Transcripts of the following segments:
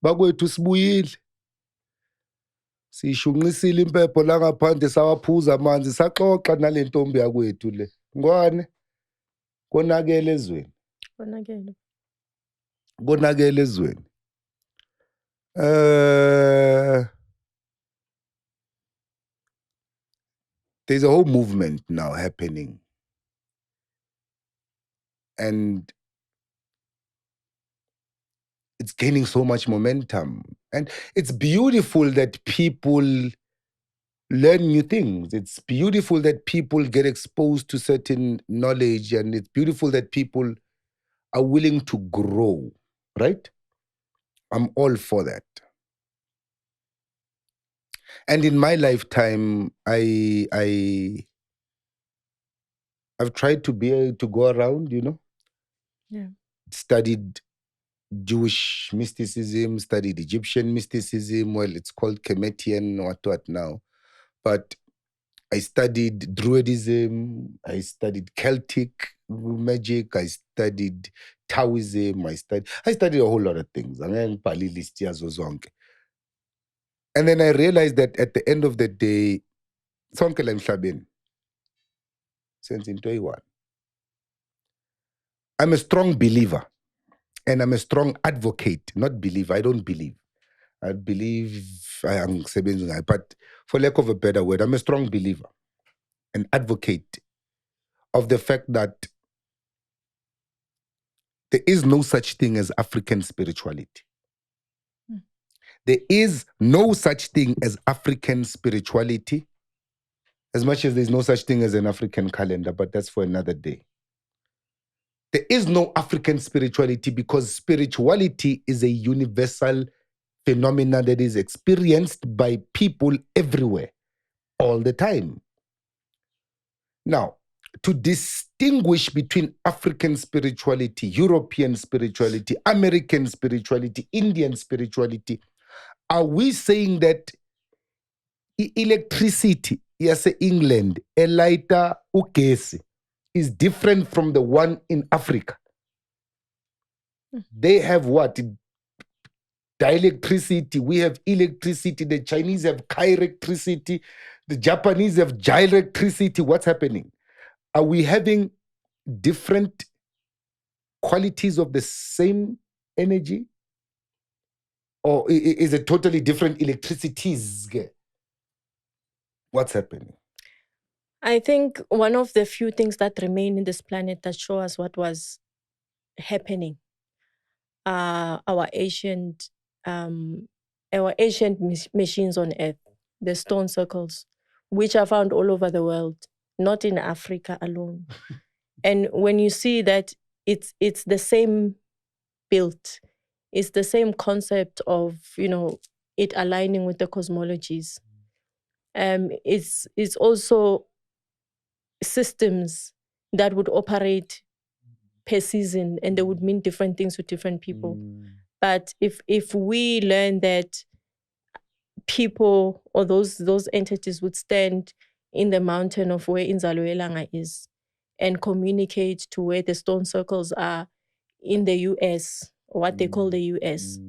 bakwethu sibuyile. Sishunqisile impepho la ngaphandle sawaphuza amanzi saxoxa nale ntombi yakwethu le. Ngwane konakele ezweni. Konakele ezweni. There's a whole movement now happening. And it's gaining so much momentum. And it's beautiful that people learn new things. It's beautiful that people get exposed to certain knowledge, and it's beautiful that people are willing to grow, right? I'm all for that. And in my lifetime, I've tried to be able to go around, studied Jewish mysticism, studied Egyptian mysticism. Well, it's called Kemetian, what now. But I studied Druidism, I studied Celtic magic, I studied Taoism, I studied a whole lot of things. And then I realized that at the end of the day, sonke la emhlabeni, since in 21, I'm a strong believer and I'm a strong advocate, not believer. I don't believe. I believe I am sebenzi, but for lack of a better word, I'm a strong believer and advocate of the fact that there is no such thing as African spirituality. There is no such thing as African spirituality, as much as there's no such thing as an African calendar, but that's for another day. There is no African spirituality because spirituality is a universal phenomenon that is experienced by people everywhere, all the time. Now, to distinguish between African spirituality, European spirituality, American spirituality, Indian spirituality, are we saying that electricity, yes, England, a lighter ugesi, is different from the one in Africa? They have what? Dielectricity. We have electricity. The Chinese have chirectricity. The Japanese have gyrectricity. What's happening? Are we having different qualities of the same energy? Or is it totally different electricities? What's happening? I think one of the few things that remain in this planet that show us what was happening are our ancient machines on Earth, the stone circles, which are found all over the world, not in Africa alone. And when you see that it's the same build, it's the same concept of, it aligning with the cosmologies. It's also systems that would operate per season, and they would mean different things to different people. But if we learn that people or those entities would stand in the mountain of where Inzalo yeLanga is and communicate to where the stone circles are in the US, what they call the US,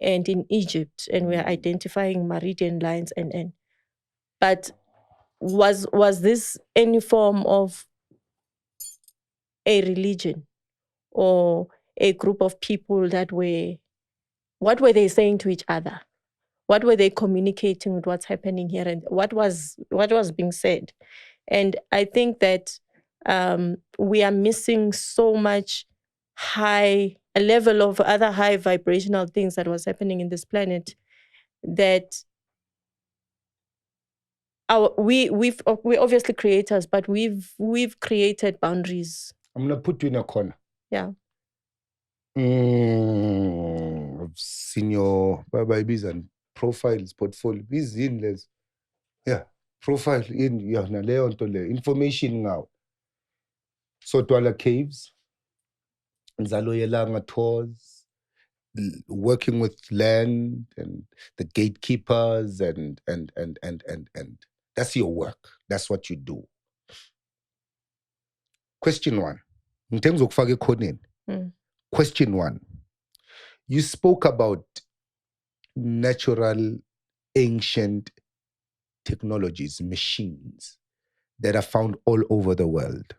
and in Egypt, and we're identifying meridian lines and. But was this any form of a religion or a group of people what were they saying to each other? What were they communicating with what's happening here, and what was being said? And I think that we are missing so much a level of other high vibrational things that was happening in this planet, that we're obviously creators, but we've created boundaries. I'm gonna put you in a corner. Yeah. I've seen your babies and profiles, portfolio. These inlets. Yeah. Profile in information now. Sotwala Caves, Inzalo yeLanga tours, working with land and the gatekeepers and that's your work. That's what you do. Question 1. In terms of Fage Konin, question 1. You spoke about natural, ancient technologies, machines that are found all over the world.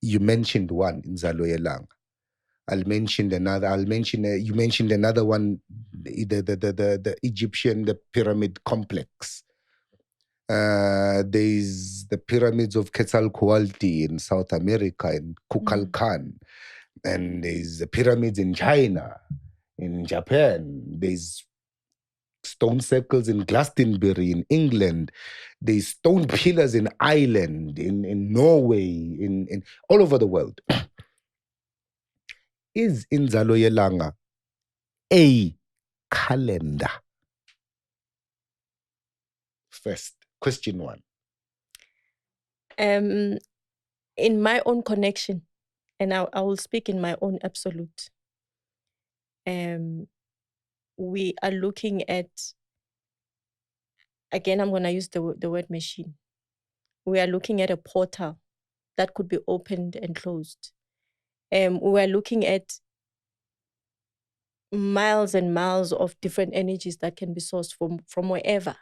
You mentioned one, Inzalo, yeLanga. I'll mention another. You mentioned another one, the Egyptian, the pyramid complex. There's the pyramids of Quetzalcoatl in South America, in Kukulkan. And there's the pyramids in China, in Japan. There's stone circles in Glastonbury, in England. There's stone pillars in Ireland, in Norway, in all over the world. Is Inzalo yeLanga a calendar? First, question one. In my own connection, and I will speak in my own absolute, we are looking at, again, I'm going to use the word machine. We are looking at a portal that could be opened and closed. We are looking at miles and miles of different energies that can be sourced from wherever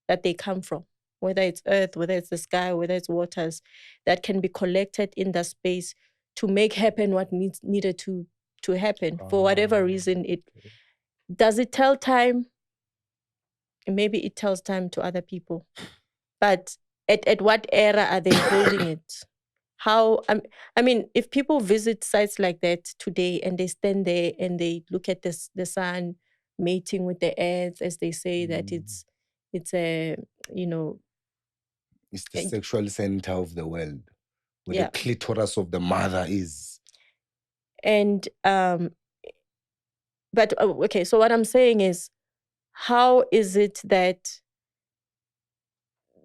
that they come from, whether it's earth, whether it's the sky, whether it's waters, that can be collected in that space to make happen what needed to happen. For whatever reason, does it tell time? Maybe it tells time to other people. But at what era are they holding it? How, I mean, if people visit sites like that today and they stand there and they look at the sun mating with the earth, as they say, that it's a, it's the sexual center of the world, where the clitoris of the mother is. And but okay, so what I'm saying is, how is it that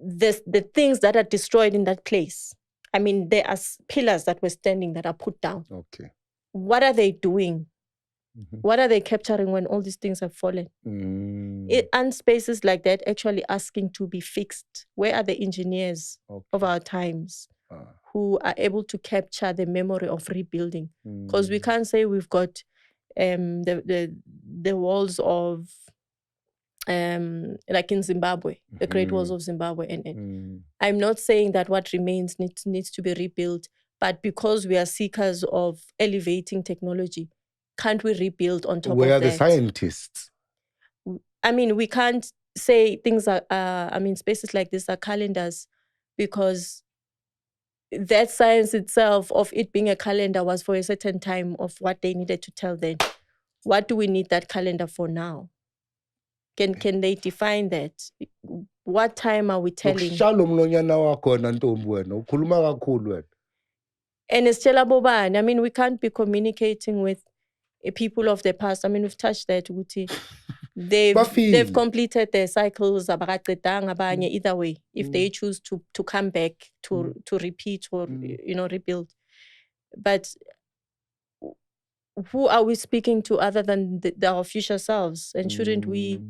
the things that are destroyed in that place, I mean, there are pillars that were standing that are put down. Okay. What are they doing? What are they capturing when all these things have fallen? And spaces like that actually asking to be fixed. Where are the engineers of our times who are able to capture the memory of rebuilding? Because we can't say we've got the walls of like in Zimbabwe, the Great Walls of Zimbabwe. And I'm not saying that what remains needs to be rebuilt, but because we are seekers of elevating technology, can't we rebuild on top of that? Where are the scientists? I mean, we can't say things are, spaces like this are calendars, because that science itself of it being a calendar was for a certain time of what they needed to tell then. What do we need that calendar for now? Can they define that? What time are we telling? And it's boban. I mean, we can't be communicating with people of the past. I mean, we've touched that. They've completed their cycles. Either way, if they choose to come back to repeat or rebuild. But who are we speaking to other than our future selves? And shouldn't we?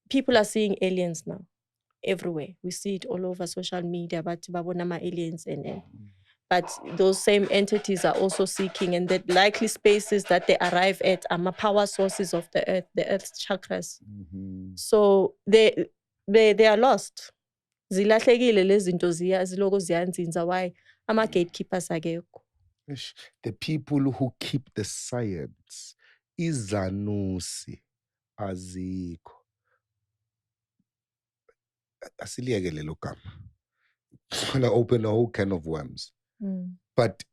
People are seeing aliens now everywhere. We see it all over social media, but aliens but those same entities are also seeking, and the likely spaces that they arrive at are power sources of the earth's chakras. So they are lost. Zilahlekile lezi zinto ziloko ziyanzinza. Why? Gatekeepers akekho. The people who keep the science, izanusi azikho. Asiliyekele lo gama. It's going to open a whole can of worms. But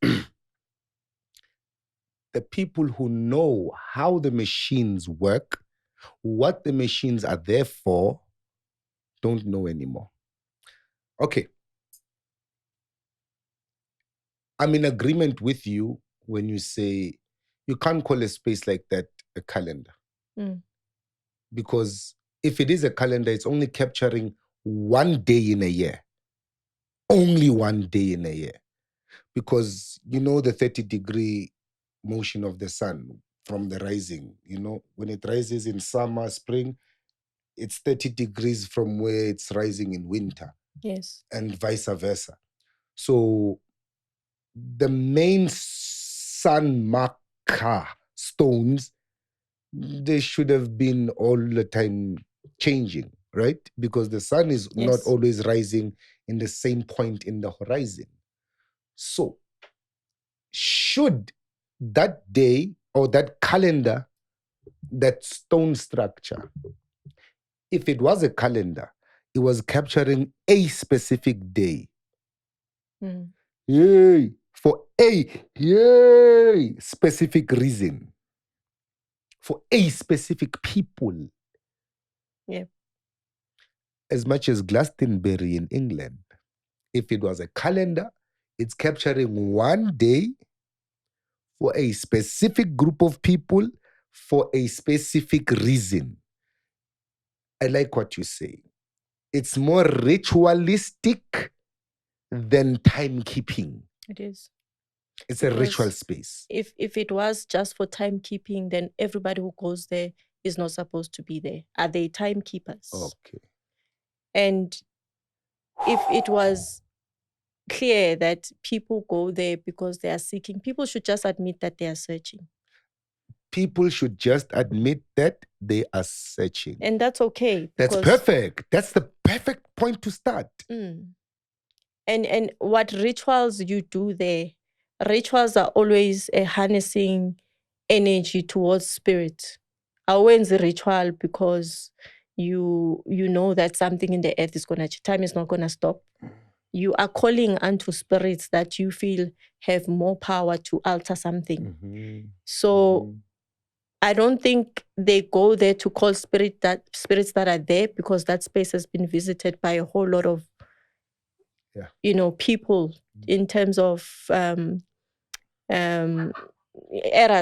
the people who know how the machines work, what the machines are there for, don't know anymore. Okay. I'm in agreement with you when you say you can't call a space like that a calendar. Because if it is a calendar, it's only capturing one day in a year. Only one day in a year. Because the 30-degree motion of the sun from the rising, when it rises in summer, spring, it's 30 degrees from where it's rising in winter. Yes. And vice versa. So the main sun marker stones, they should have been all the time changing, right? Because the sun is not Yes. always rising in the same point in the horizon. So, should that day or that calendar, that stone structure, if it was a calendar, it was capturing a specific day. Mm. Yay! For a specific reason. For a specific people. Yeah. As much as Glastonbury in England, if it was a calendar, it's capturing one day for a specific group of people for a specific reason. I like what you say. It's more ritualistic than timekeeping. It is. It's a Because ritual space. If it was just for timekeeping, then everybody who goes there is not supposed to be there. Are they timekeepers? Okay. And if it was clear that people go there because they are seeking, people should just admit that they are searching. People should just admit that they are searching. And that's okay. That's perfect. That's the perfect point to start. And what rituals you do there, rituals are always harnessing energy towards spirit. Awenzi a ritual because you know that something in the earth is gonna, time is not gonna stop. You are calling unto spirits that you feel have more power to alter something. So I don't think they go there to call spirits that are there, because that space has been visited by a whole lot of people in terms of eras.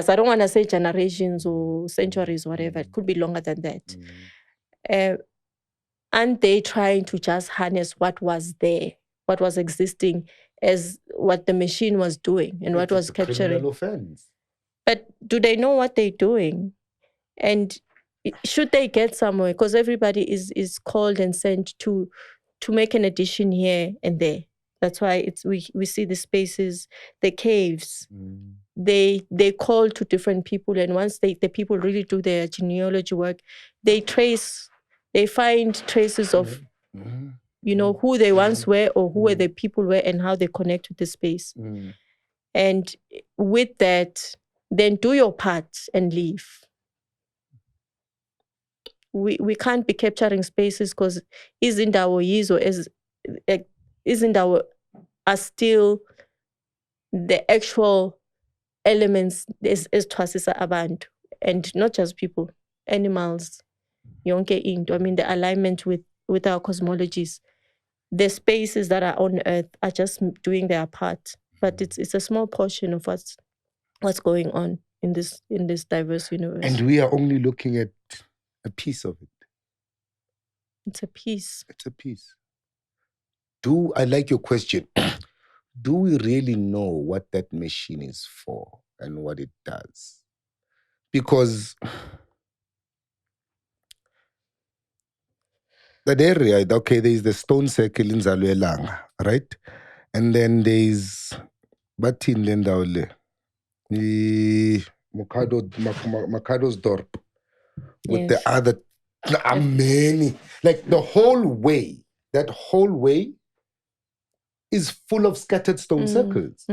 I don't want to say generations or centuries, whatever. It could be longer than that. And they trying to just harness what was there, what was existing, as what the machine was doing and what was capturing. But do they know what they're doing? And should they get somewhere? Because everybody is called and sent to make an addition here and there. That's why we see the spaces, the caves. They call to different people, and once the people really do their genealogy work, they find traces of who they once were, or who were the people were, and how they connect with the space. And with that, then do your part and leave. We can't be capturing spaces, because Inzalo are still the actual elements as twasisa abantu, and not just people, animals, yonke into. I mean, the alignment with our cosmologies. The spaces that are on Earth are just doing their part, but it's a small portion of what's going on in this diverse universe. And we are only looking at a piece of it. It's a piece. It's a piece. I like your question. Do we really know what that machine is for and what it does? Because that area, okay, there's the stone circle in yeLanga, right? And then there's Batin Lendaule, Makado's Dorp, with the other many. Like the whole way, that whole way is full of scattered stone circles.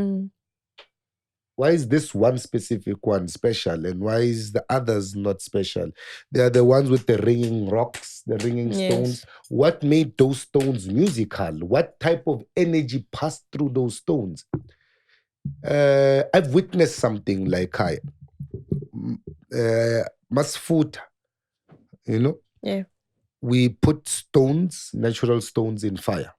Why is this one specific one special, and why is the others not special? They are the ones with the ringing rocks, the ringing stones. What made those stones musical? What type of energy passed through those stones? I've witnessed something like Masfuta, we put stones, natural stones, in fire.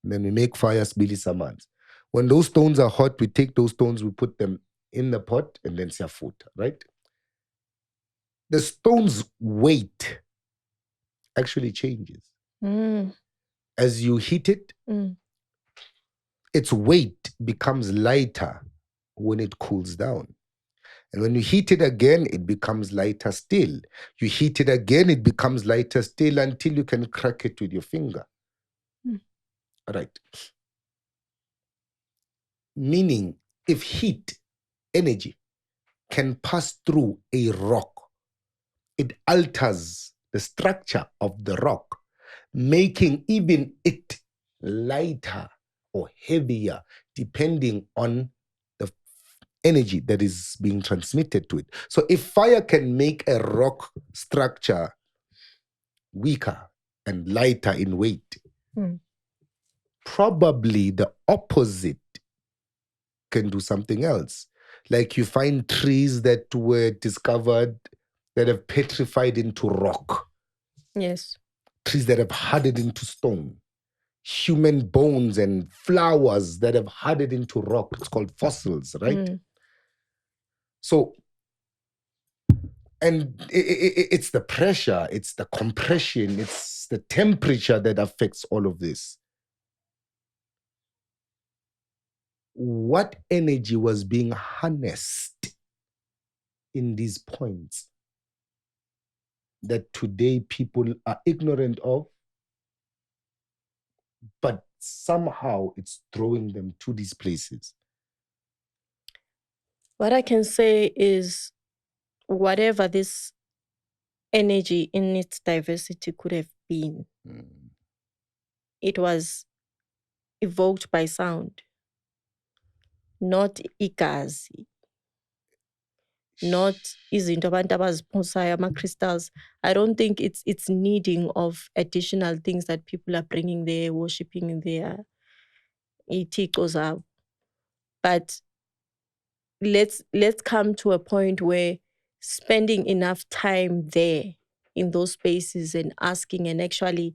And then we make fire spilly samans. When those stones are hot, we take those stones, we put them in the pot, and then siyafuta, right? The stone's weight actually changes. As you heat it, its weight becomes lighter when it cools down. And when you heat it again, it becomes lighter still. You heat it again, it becomes lighter still, until you can crack it with your finger. Right. Meaning, if heat, energy, can pass through a rock, it alters the structure of the rock, making even it lighter or heavier, depending on the energy that is being transmitted to it. So if fire can make a rock structure weaker and lighter in weight, probably the opposite can do something else. Like you find trees that were discovered that have petrified into rock. Yes. Trees that have hardened into stone. Human bones and flowers that have hardened into rock. It's called fossils, right? So, and it's the pressure, it's the compression, it's the temperature that affects all of this. What energy was being harnessed in these points that today people are ignorant of, but somehow it's throwing them to these places? What I can say is whatever this energy in its diversity could have been, it was evoked by sound, not igazi, not izinto abantu abaziphosayo ama-crystals. I don't think it's needing of additional things that people are bringing there, worshipping their ithixo zabo. But let's come to a point where spending enough time there in those spaces and asking and actually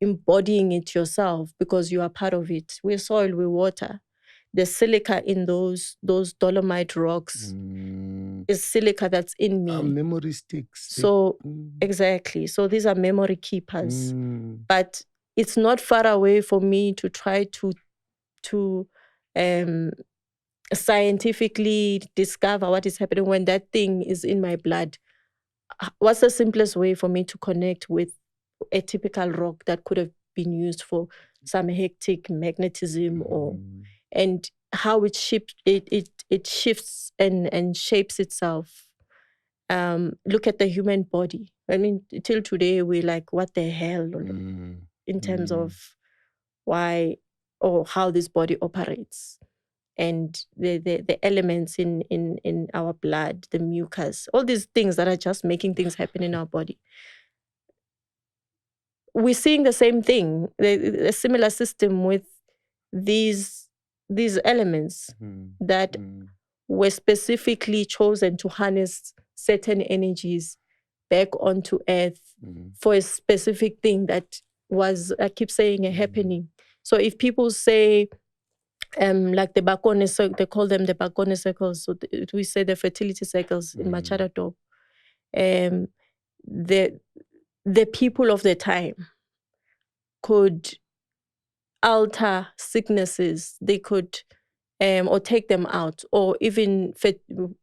embodying it yourself, because you are part of it. We're soil, we're water. The silica in those dolomite rocks is silica that's in me. Memory sticks. So exactly. So these are memory keepers. But it's not far away for me to try to scientifically discover what is happening when that thing is in my blood. What's the simplest way for me to connect with a typical rock that could have been used for some hectic magnetism and how it shifts and shapes itself. Look at the human body. I mean, till today we're like, what the hell, in terms of why or how this body operates, and the elements in our blood, the mucus, all these things that are just making things happen in our body. We're seeing the same thing, a similar system with these elements that were specifically chosen to harness certain energies back onto earth for a specific thing that was, I keep saying, a happening. So if people say, like the Bakone circle, they call them the Bakone circles. So we say the fertility circles in Machada Top. The people of the time could alter sicknesses. They could or take them out, or even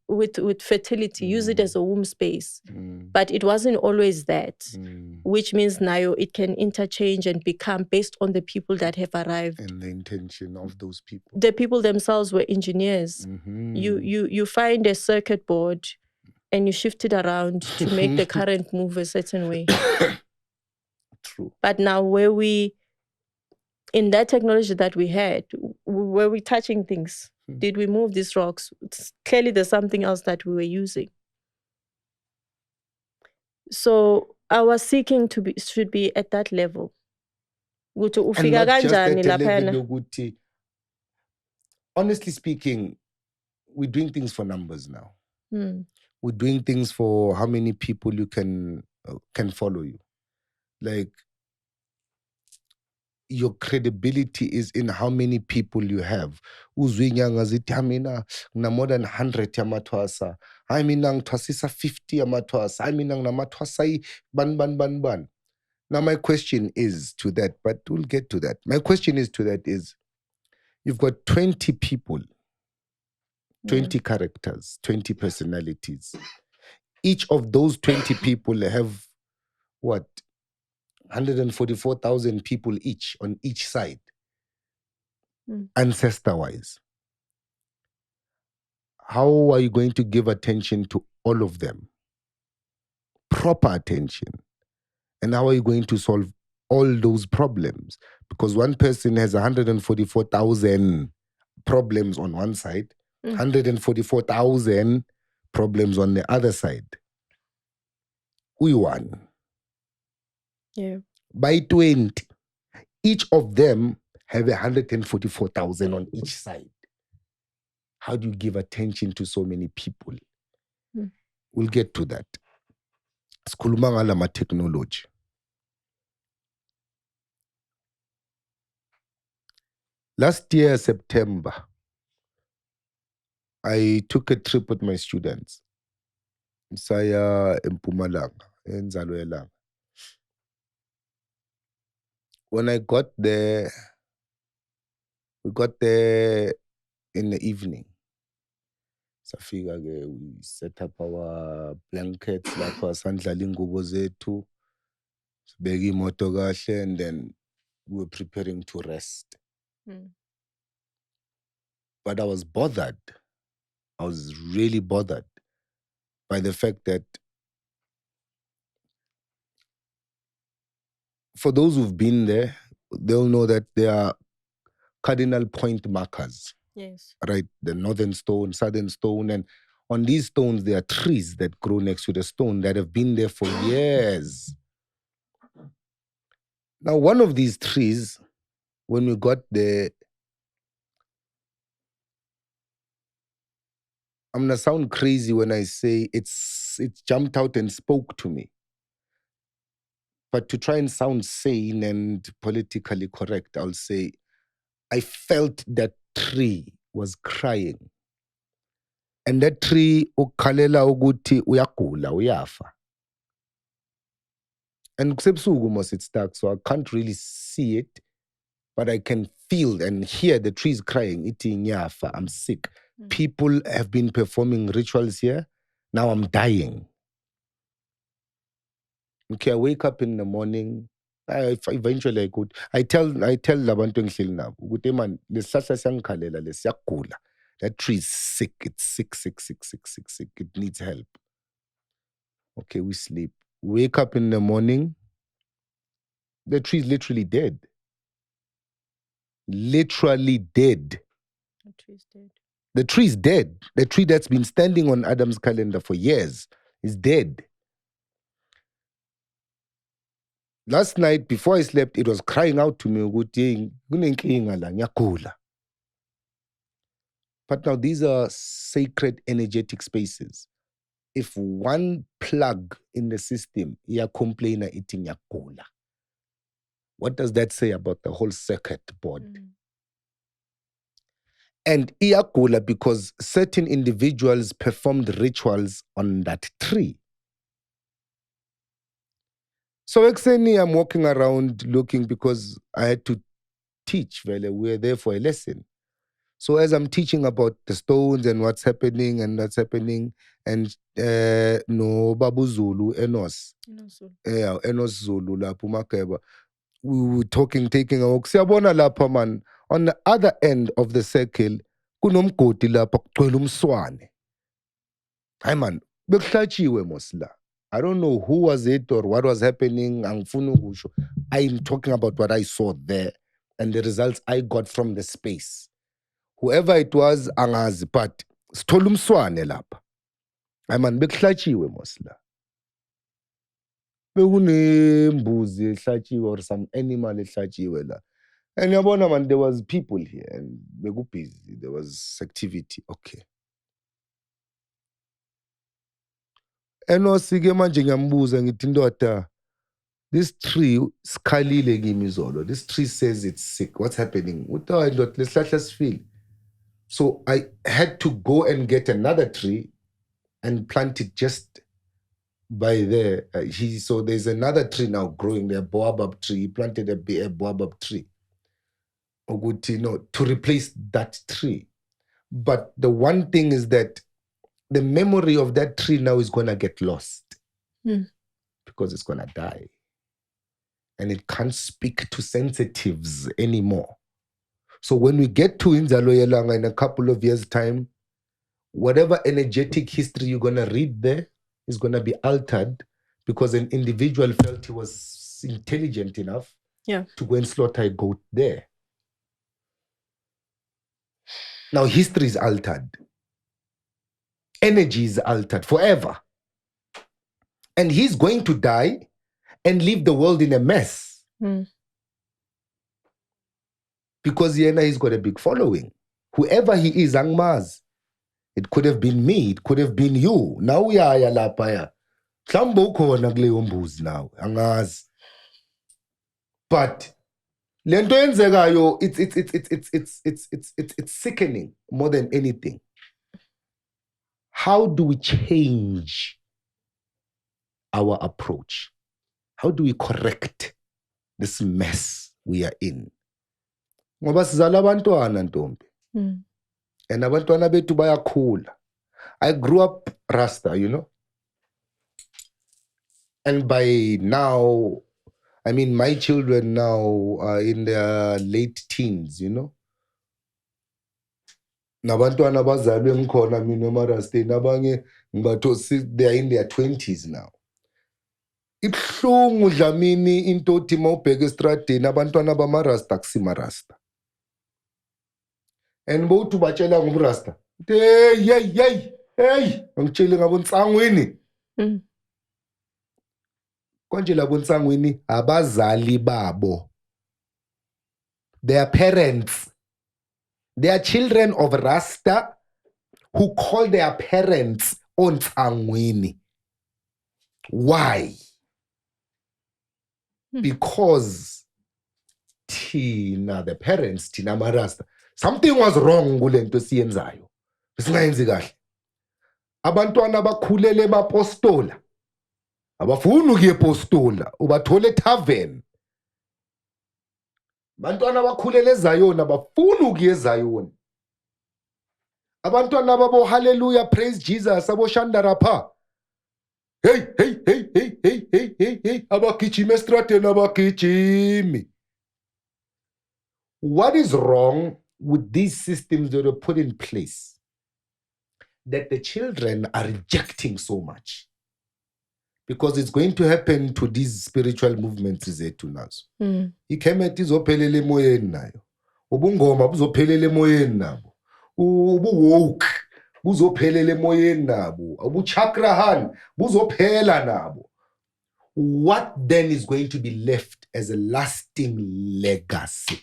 with fertility, use it as a womb space. But it wasn't always that, which means now it can interchange and become based on the people that have arrived. And the intention of those people. The people themselves were engineers. You find a circuit board and you shift it around to make the current move a certain way. True. But now in that technology that we had, were we touching things? Did we move these rocks? Clearly there's something else that we were using. So our seeking should be at that level. And not just at the level yokuthi, honestly speaking, we're doing things for numbers now. We're doing things for how many people you can follow you. Like, your credibility is in how many people you have. Uzwinyanga zithi mina ngina more than 100 yamathwasa. Hayi mina ngithwasisa 50 yamathwasa. Hayi mina nginamatwasa ban. Now my question is to that, but we'll get to that. My question is to that is, you've got 20 people, 20 characters, 20 personalities. Each of those 20 people have what? 144,000 people each on each side, ancestor-wise. How are you going to give attention to all of them? proper attention. And how are you going to solve all those problems? Because one person has 144,000 problems on one side, 144,000 problems on the other side. Who you won? Yeah. By 20, each of them have 144,000 on each side. How do you give attention to so many people? We'll get to that. Sikhuluma ngala technology. Last year, September, I took a trip with my students. Saya Mpumalanga, Inzalo yeLanga. When I got there, we got there in the evening. Safika ke, we set up our blankets lapha sandlala ingubo zethu, sibeka imoto kahle, and then we were preparing to rest. But I was bothered. I was really bothered by the fact that for those who've been there, they'll know that there are cardinal point markers. Yes. Right? The northern stone, southern stone. And on these stones, there are trees that grow next to the stone that have been there for years. Now, one of these trees, when we got there, I'm going to sound crazy when I say it jumped out and spoke to me. But to try and sound sane and politically correct, I'll say I felt that tree was crying. And that tree ukhalela ukuthi uyagula, uyafa. And kusebusuku mos it's dark, so I can't really see it, but I can feel and hear the trees crying, iti nyafa, I'm sick. People have been performing rituals here. Now I'm dying. Okay, I wake up in the morning. Eventually I could. I tell labantu engihleli nabo ukuthi man lesihlahla siyangikhalela lesiyagula. That tree is sick. It's sick. It needs help. Okay, we sleep. Wake up in the morning. The tree is literally dead. Literally dead. The tree is dead. The tree is dead. The tree that's been standing on Adam's calendar for years is dead. Last night, before I slept, it was crying out to me, but now these are sacred energetic spaces. If one plug in the system, complainer eating yakula, what does that say about the whole circuit board? And iyagula because certain individuals performed rituals on that tree. So exeni, I'm walking around looking because I had to teach. We were there for a lesson. So as I'm teaching about the stones and what's happening, and no Babu Zulu, Enos Zulu, la Pumakeba, we were talking, taking a walk. Siyabona lapha man, on the other end of the circle, kunomgodi lapha kugcwele umswane. Hayi man, bekuhlatshiwe mosla. I don't know who was it or what was happening. I'm talking about what I saw there and the results I got from the space. Whoever it was, angazi, but sithola umswane lapha. Hayi man, bekuhlatshiwe mosla. Bekunembuzi ehlatshiwe or some animal ehlatshiwe la. And yabona man, there was people here and beku busy. There was activity. Okay. Enosike manje ngiyambuza ngithi ndoda, this tree sikhalile kimi izolo. This tree says it's sick. What's happening? Uthawa ndoda lesihlahla sifile. So I had to go and get another tree and plant it just by there. So there's another tree now growing there, baobab tree. He planted a baobab tree. To replace that tree. But the one thing is that the memory of that tree now is going to get lost because it's going to die. And it can't speak to sensitives anymore. So when we get to Inzalo yeLanga in a couple of years' time, whatever energetic history you're going to read there is going to be altered because an individual felt he was intelligent enough to go and slaughter a goat there. Now history is altered. Energy is altered forever. And he's going to die and leave the world in a mess. Because he's got a big following. Whoever he is, angmaz. It could have been me, it could have been you. Now we are lapaya. Now, angaz. But lento yenzekayo, it's sickening more than anything. How do we change our approach? How do we correct this mess we are in? Ngoba sizala abantwana ntombi. And abantwana bethu bayakhula. I grew up Rasta, you know. And by now, I mean, my children now are in their late teens, you know. Nabantwana bazalwe ngikhona mina emarasteni abanye ngibathosi they are in their 20s now. Ibhlungu dlamini into othi mawubheka estradeni abantwana bamarasta kusimarasta. And bothi batshela ngumrasta. Hey, angitshele ngabonsangweni. Konje labonsangweni abazali babo. Their parents. They are children of Rasta who call their parents ontangweni. Why? Because the parents, Tina Marasta, something was wrong kule nto siyenzayo. Singayenzi kahle. Abantwana bakhulele emapostola. Abafuni ukuya epostola, ubathole tavern. Abantwana bakhulele eZayoni abafuni ukuya eZayoni. Abantwana babo hallelujah praise Jesus abo shandarapha. Hey, abagijima estradeni abagijimi. What is wrong with these systems that are put in place that the children are rejecting so much? Because it's going to happen to these spiritual movements zethu nazo. Ikhemethi izophelela emoyeni nayo. Ubungoma buzophelela emoyeni nabo. Ubuwoke buzophelela emoyeni nabo. Ubuchakrahan buzophela nabo. What then is going to be left as a lasting legacy,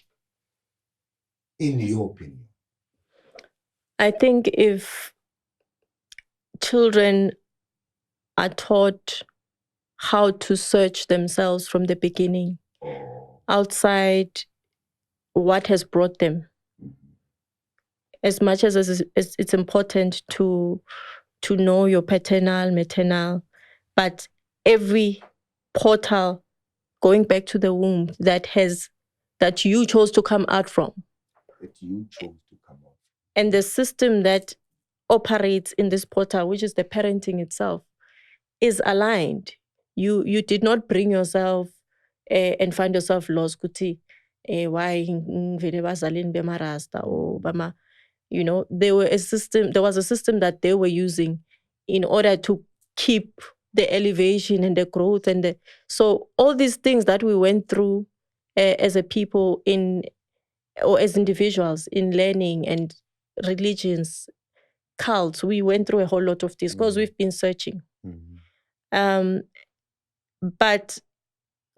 in your opinion? I think if children are taught how to search themselves from the beginning, outside what has brought them, as much as it's important to know your paternal, maternal, but every portal going back to the womb that you chose to come out from. And the system that operates in this portal, which is the parenting itself, is aligned. You did not bring yourself and find yourself lost. Kuti, why or bama, you know, there was a system that they were using in order to keep the elevation and the growth so all these things that we went through as a people or as individuals in learning and religions, cults, we went through a whole lot of this because we've been searching. But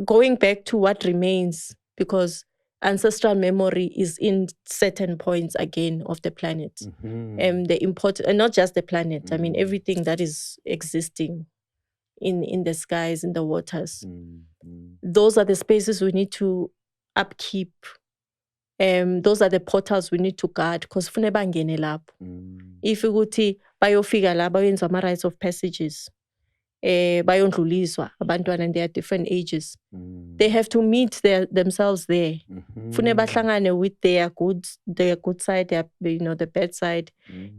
going back to what remains, because ancestral memory is in certain points again of the planet, the important, and not just the planet. I mean everything that is existing in the skies, in the waters. Those are the spaces we need to upkeep. Those are the portals we need to guard because fune bangene lapho. If ukuthi bayofika la bayenza ama rites of passages, bayondluliswa abantwana and they are different ages. They have to meet themselves there. Fune bahlangane with their good side, the bad side.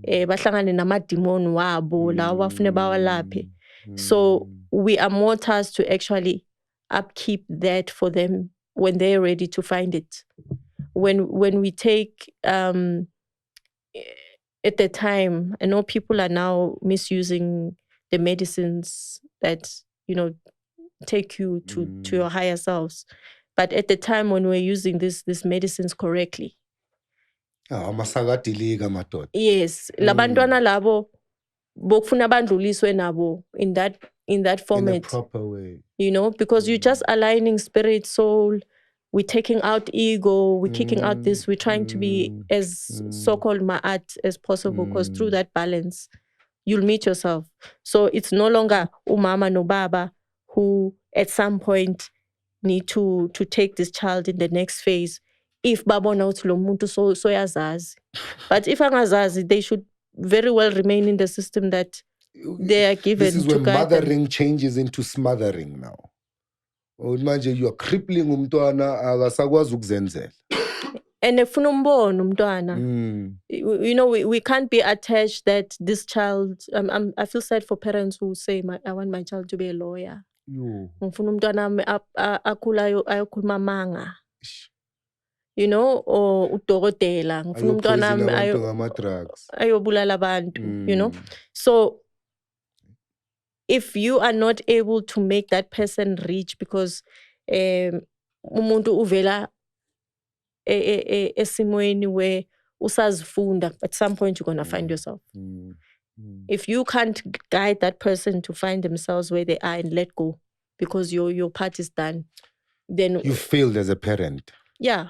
Bahlangane namademon wabo lawa fune bawalaphe. So we are more tasked to actually upkeep that for them when they're ready to find it. When we take at the time, I know people are now misusing the medicines that take you to your higher selves. But at the time when we're using these medicines correctly, amasagadilika madoda. yes, labantwana labo bokufuna bandluliswe nabo in that format, in a proper way, you know, because you're just aligning spirit, soul. We're taking out ego, we're kicking out this, we're trying to be as so-called ma'at as possible, because through that balance, you'll meet yourself. So it's no longer umama no baba who at some point need to take this child in the next phase. If babona uthi lo muntu so yazazi. But if angazazi, they should very well remain in the system that they are given. This is to when guide mothering them. changes into smothering now. Manje you are crippling umntwana akasakwazi ukuzenzela. And efuna umbono umntwana. You know, we can't be attached that this child, I feel sad for parents who say, I want my child to be a lawyer. Ngifuna umntwana akhula ayokhuluma manga. You know, or udokotela. Ngifuna umntwana ayobulala abantu, you know. So if you are not able to make that person rich because umuntu uvela esimweni where usazifunda, at some point you're going to find yourself. If you can't guide that person to find themselves where they are and let go because your part is done, then you failed as a parent. Yeah.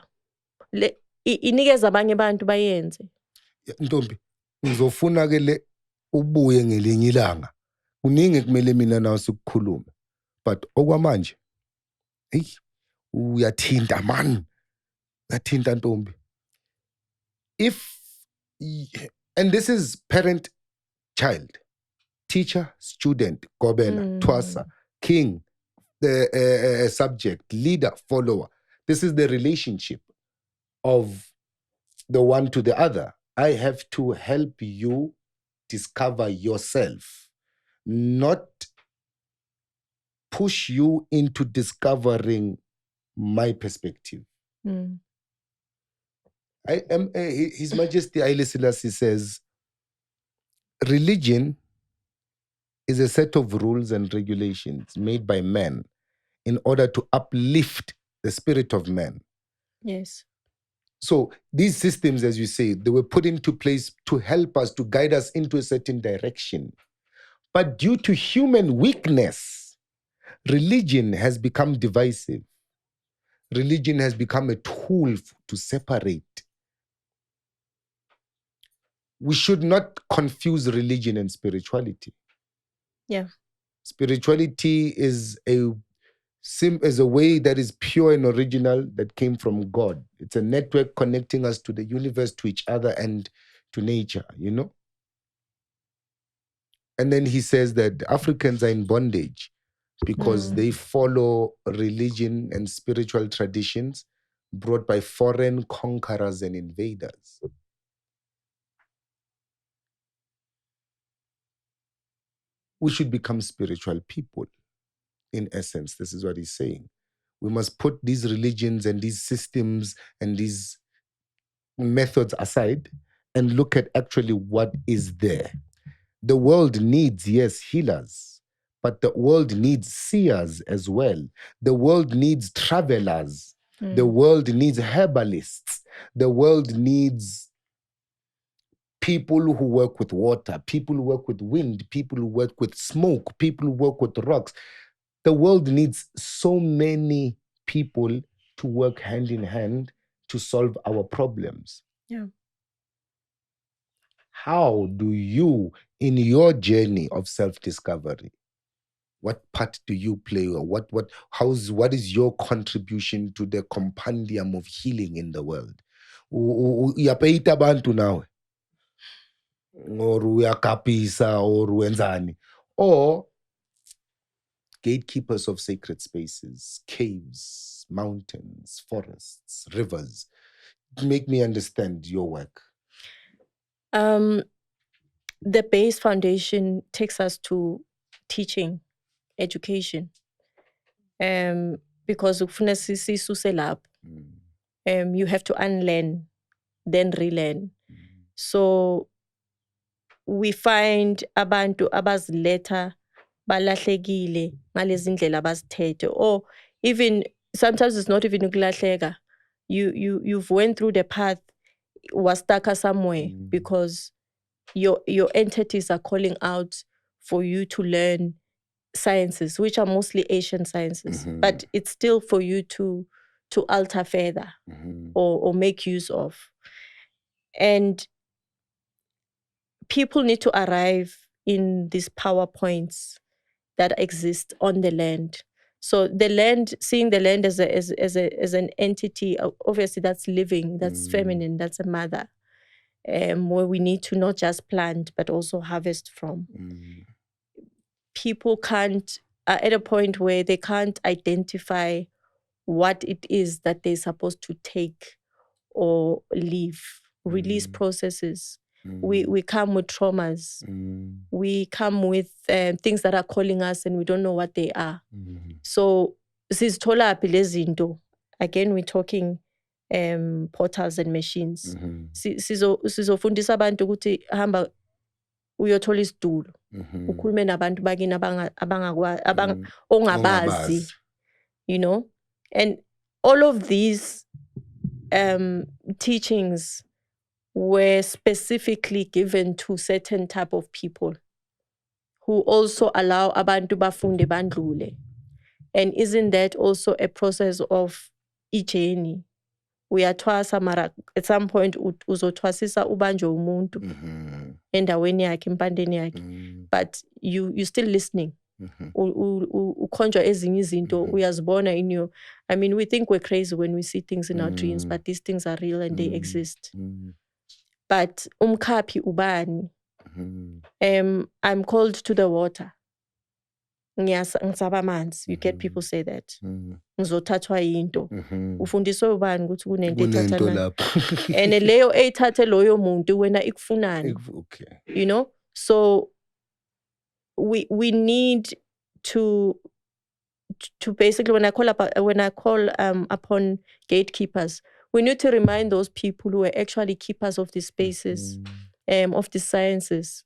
Inikeza abanye abantu bayenze. Ntombi, ngizofuna ke le ubuye ngelinye ilanga. Kuningi kumele mina nawe sikukhulume. But okwamanje, uyathinta man. Uyathinta ntombi. And this is parent, child, teacher, student, gobela, twasa, king, the subject, leader, follower. This is the relationship of the one to the other. I have to help you discover yourself, not push you into discovering my perspective. His Majesty Haile Selassie says, religion is a set of rules and regulations made by men in order to uplift the spirit of man. Yes. So these systems, as you say, they were put into place to help us, to guide us into a certain direction. But due to human weakness, religion has become divisive. Religion has become a tool to separate. We should not confuse religion and spirituality. Yeah. Spirituality is a way that is pure and original that came from God. It's a network connecting us to the universe, to each other, and to nature, you know? And then he says that Africans are in bondage because they follow religion and spiritual traditions brought by foreign conquerors and invaders. We should become spiritual people. In essence, this is what he's saying. We must put these religions and these systems and these methods aside and look at actually what is there. The world needs, yes, healers, but the world needs seers as well. The world needs travelers. The world needs herbalists. The world needs people who work with water, people who work with wind, people who work with smoke, people who work with rocks. The world needs so many people to work hand in hand to solve our problems. Yeah. How do you, in your journey of self-discovery, what part do you play, or what is your contribution to the compendium of healing in the world? Uyapeita abantu nawe, or uyakapisa, or wenzani, or gatekeepers of sacred spaces, caves, mountains, forests, rivers. Make me understand your work. The base foundation takes us to teaching, education. Because you have to unlearn, then relearn. So we find abantu abazileta balahlekile ngalezi ndlela abazithethe, or even sometimes it's not even ukulahleka. You've went through the path, was stuck somewhere because your entities are calling out for you to learn sciences, which are mostly Asian sciences, but it's still for you to alter further or make use of. And people need to arrive in these PowerPoints that exist on the land. So the land, seeing the land as an entity, obviously that's living, that's feminine, that's a mother, where we need to not just plant but also harvest from. People can't, at a point where they can't identify what it is that they're supposed to take or leave, release processes. We come with traumas. We come with things that are calling us and we don't know what they are. So, again, we're talking portals and machines. Sizofundisa abantu ukuthi hamba uyothola isitulo. Ukhulume nabantu bakini ongabazi, you know? And all of these teachings were specifically given to certain type of people who also allow abantu bafunde bandlule. And isn't that also a process of journey? Uyathwasa mara at some point uzothwasisa ubanjwe umuntu endaweni yakhe impandeni yakhe, but you still listening. Ukhonjwa ezinye izinto uyazibona in your, I mean, we think we're crazy when we see things in our dreams, but these things are real and they exist. But umkhaphi ubani? I'm called to the water. Ngisaba amanzi. You get people say that. Ngizothathwa yinto. Ufundiswe ubani ukuthi kunento ethatha lapho. And leyo ethathe loyo muntu wena ikufunani. Okay. You know? So we need to basically, when I call upon gatekeepers, we need to remind those people who are actually keepers of these spaces, of the sciences,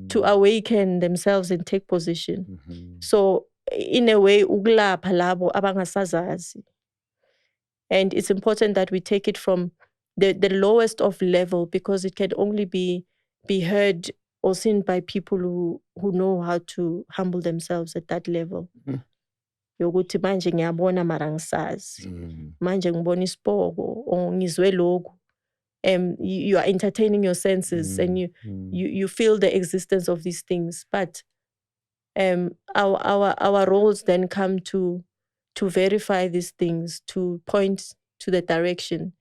to awaken themselves and take position. So in a way, ukulapha labo abangasazazi. And it's important that we take it from the lowest of level, because it can only be heard or seen by people who know how to humble themselves at that level. Yokuthi manje ngiyabona mara ngisazi. Manje ngibona isipoko or ngizwe lokhu. You are entertaining your senses and you feel the existence of these things. But our roles then come to verify these things, to point to the direction,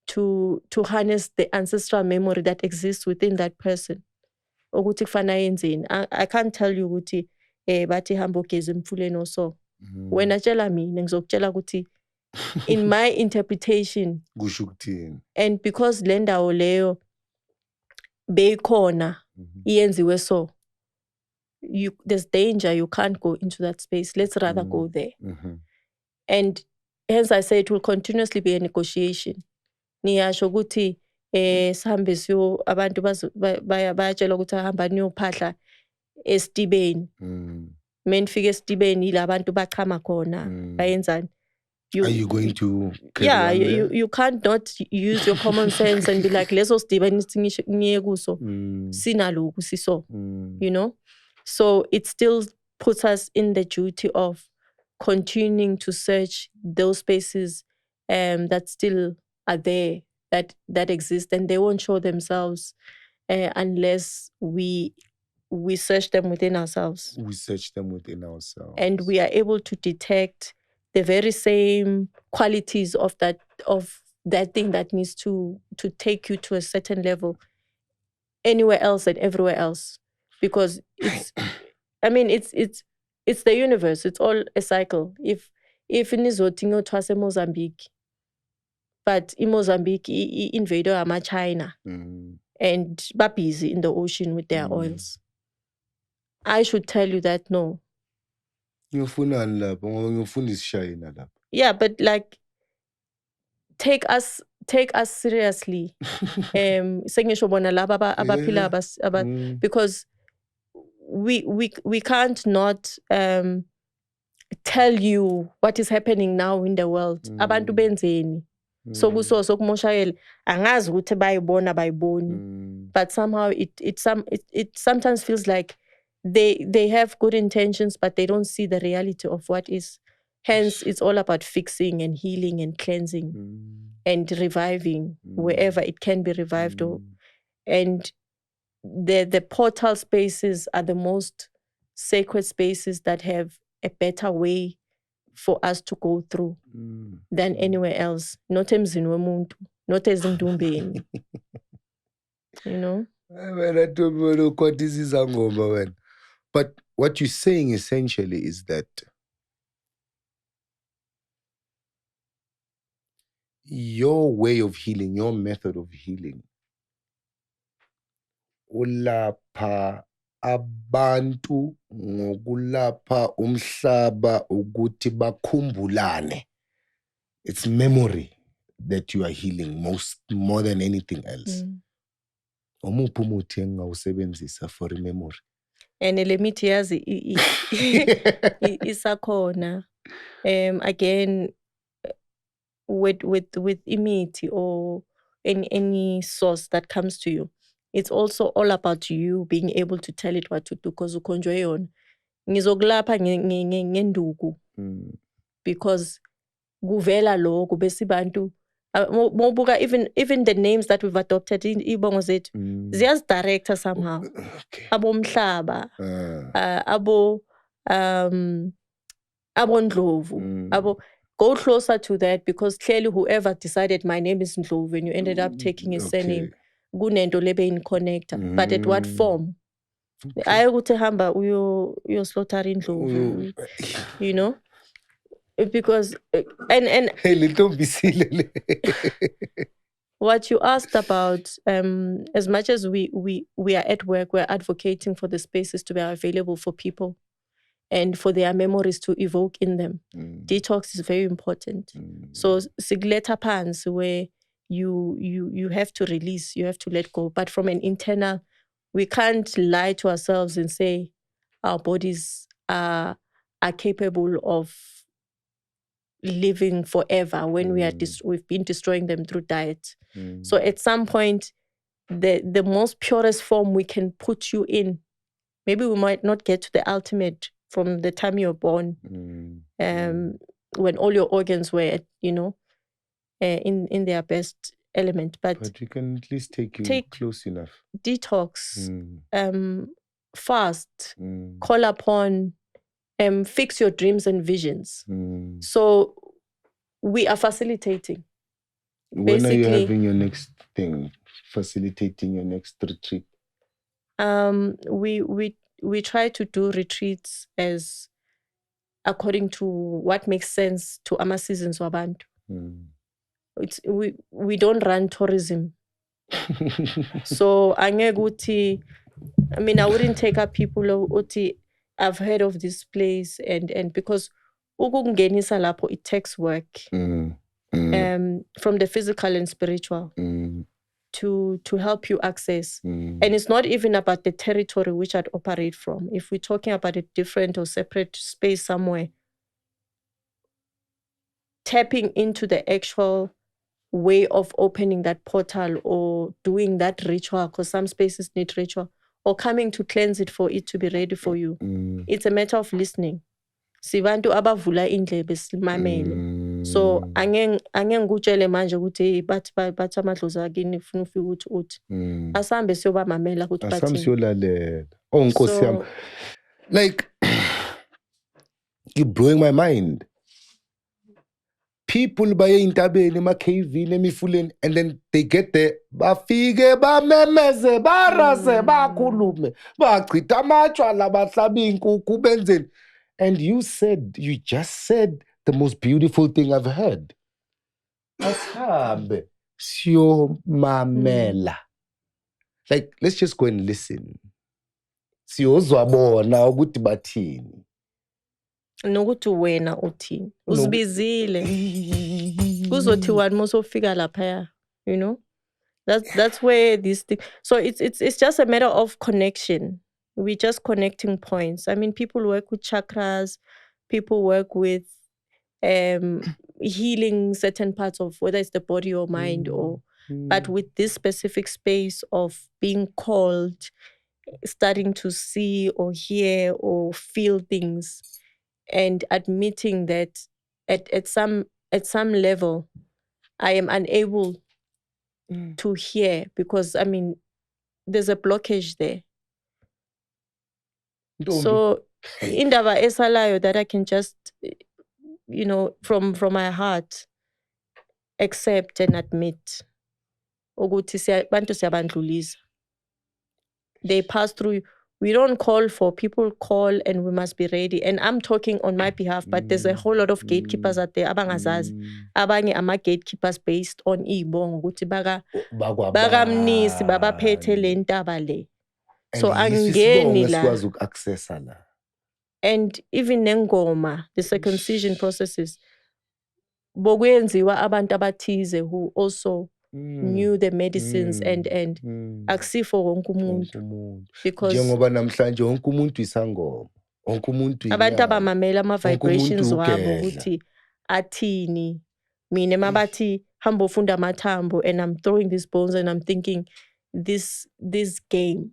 to harness the ancestral memory that exists within that person. Ukuthi kufana yenzeni. I can't tell you ukuthi bathi hamba ugeze emfuleni or so. Wena tshela mina ngizokutshela ukuthi in my interpretation kusho ukuthini. And because le ndawo leyo beyikhona iyenziwe so, there's danger, you can't go into that space. Let's rather go there. And hence I say it will continuously be a negotiation. Niyasho ukuthi sihambe siyo abantu bayatshela ukuthi hamba niyophahla esitibeni. Menifike esitibeni ila abantu bachama khona bayenzani. Are you going to you can't not use your common sense and be like leso sidibeni ngiye kuso sinaloku siso, you know. So it still puts us in the duty of continuing to search those spaces that still are there, that exist, and they won't show themselves unless we search them within ourselves. We search them within ourselves. And we are able to detect the very same qualities of that thing that needs to take you to a certain level anywhere else and everywhere else. Because it's I mean it's the universe. It's all a cycle. If nizotingo twase Mozambique, but in Mozambique invaded ama China and ba busy in the ocean with their oils. I should tell you that no. Yeah, but like take us seriously. Because we can't not tell you what is happening now in the world. Abantu benzeni. So kuso sokumoshayela angazi ukuthi bayiboni. But somehow it sometimes feels like they have good intentions, but they don't see the reality of what is. Hence, it's all about fixing and healing and cleansing and reviving wherever it can be revived. And the portal spaces are the most sacred spaces that have a better way for us to go through than anywhere else. Not emzini womuntu, not ezindumbeni. You know? But what you're saying essentially is that your way of healing, your method of healing, ulapha abantu ngokulapha umhlaba ukuthi bakhumbulane. It's memory that you are healing more than anything else. Omuphi umuthi engawusebenzisa for memory? And lemithi yazi isakhona. Again, with imithi or any source that comes to you, it's also all about you being able to tell it what to do, because ukhonjwe yona. Ngizokulapha ngenduku because kuvela lokho bese abantu mobuka even the names that we've adopted in ibongo zethu ziyas director somehow. Abomhlaba, abondlovu, go closer to that, because clearly whoever decided my name is Ndlovu and you ended up taking his surname, kunento lebe in connector. But at what form? Ayokuthi hamba uyo slaughter Ndlovu, you know? Because and what you asked about, as much as we are at work, we're advocating for the spaces to be available for people and for their memories to evoke in them. Detox is very important. So sigleta pans where you have to release, you have to let go. But from an internal, we can't lie to ourselves and say our bodies are capable of living forever when we've been destroying them through diet. So at some point, the most purest form we can put you in, maybe we might not get to the ultimate from the time you're born, when all your organs were, in their best element. But we can at least take close enough. Detox, fast, call upon, fix your dreams and visions. So we are facilitating. When are you having your next thing? Facilitating your next retreat? We try to do retreats as according to what makes sense to our seasons wabantu. We don't run tourism. So I wouldn't take up people uthi I've heard of this place and because ukungenisa lapho it takes work. From the physical and spiritual to help you access. And it's not even about the territory which I'd operate from. If we're talking about a different or separate space somewhere, tapping into the actual way of opening that portal or doing that ritual, because some spaces need ritual, or coming to cleanse it for it to be ready for you. It's a matter of listening. Sibantu abavula indlebe simamele. So angengikutshele manje ukuthi bathi amadlozi akini ufuna ufike uthi asambe siyobamamela ukuthi bathi asambe siyolalela. Oh Nkosi yami. Like you're blowing my mind. People baye intabeni emakhevini emifuleni and then they get there bafike bamemeze barase bakhulume bachitha amachwala bahlaba inkukhu benzeni. And you just said the most beautiful thing I've heard. Asambe siyomamela. Like, let's just go and listen. Siyozwabona ukuthi bathini. Nokuthi wena uthini. Uzibizile. Kuzothi wani mosofika lapha, you know? That's where this thing. So it's just a matter of connection. We're just connecting points. I mean, people work with chakras, people work with healing certain parts of whether it's the body or mind, but with this specific space of being called, starting to see or hear or feel things, and admitting that at some level I am unable to hear because I mean there's a blockage there. So indaba esalayo that I can just from my heart accept and admit ukuthi bantu siyabandlulisa. They pass through. We don't call for, people call, and we must be ready. And I'm talking on my behalf, but there's a whole lot of gatekeepers out there. Abangazazi. Abanye ama gatekeepers based on ibongo ukuthi bakamnisi babaphethe le ntaba le. So angeni la. And even nengoma, the circumcision processes, bokuyenziwa abantu abathize who also knew the medicines and akusifo wonke umuntu, because njengoba namhlanje wonke umuntu isangoma, wonke umuntu abantu abamamela ama vibrations wabo ukuthi athini. Mina mabathi hamba ufunda amathambo, and I'm throwing these bones and I'm thinking this game,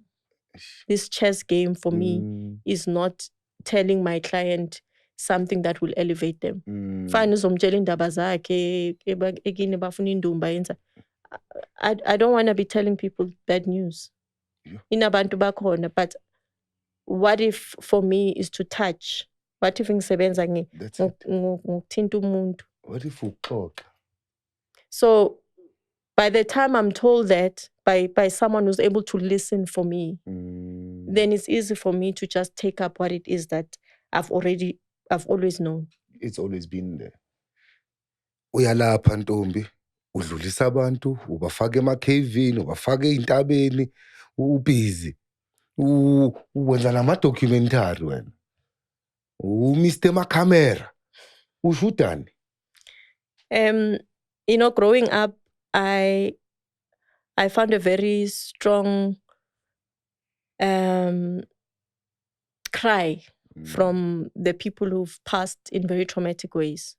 this chess game for me is not telling my client something that will elevate them. Fine uzomtshela indaba zakhe ekini bafuna indumba yenza. I don't want to be telling people bad news. Inabantu bakhona, but what if for me is to touch? What if ngisebenza ngokuthinta umuntu? What if uxoxa? So by the time I'm told that by someone who's able to listen for me, then it's easy for me to just take up what it is that I've always known. It's always been there. Uyalapha ntombi, udlulisa abantu, ubafaka ema-cave-ini, ubafaka ey'ntabeni, ubhizi. Wenza nama-documentary wena. Mr. Macamera. Ushutani? Growing up, I found a very strong cry from the people who've passed in very traumatic ways.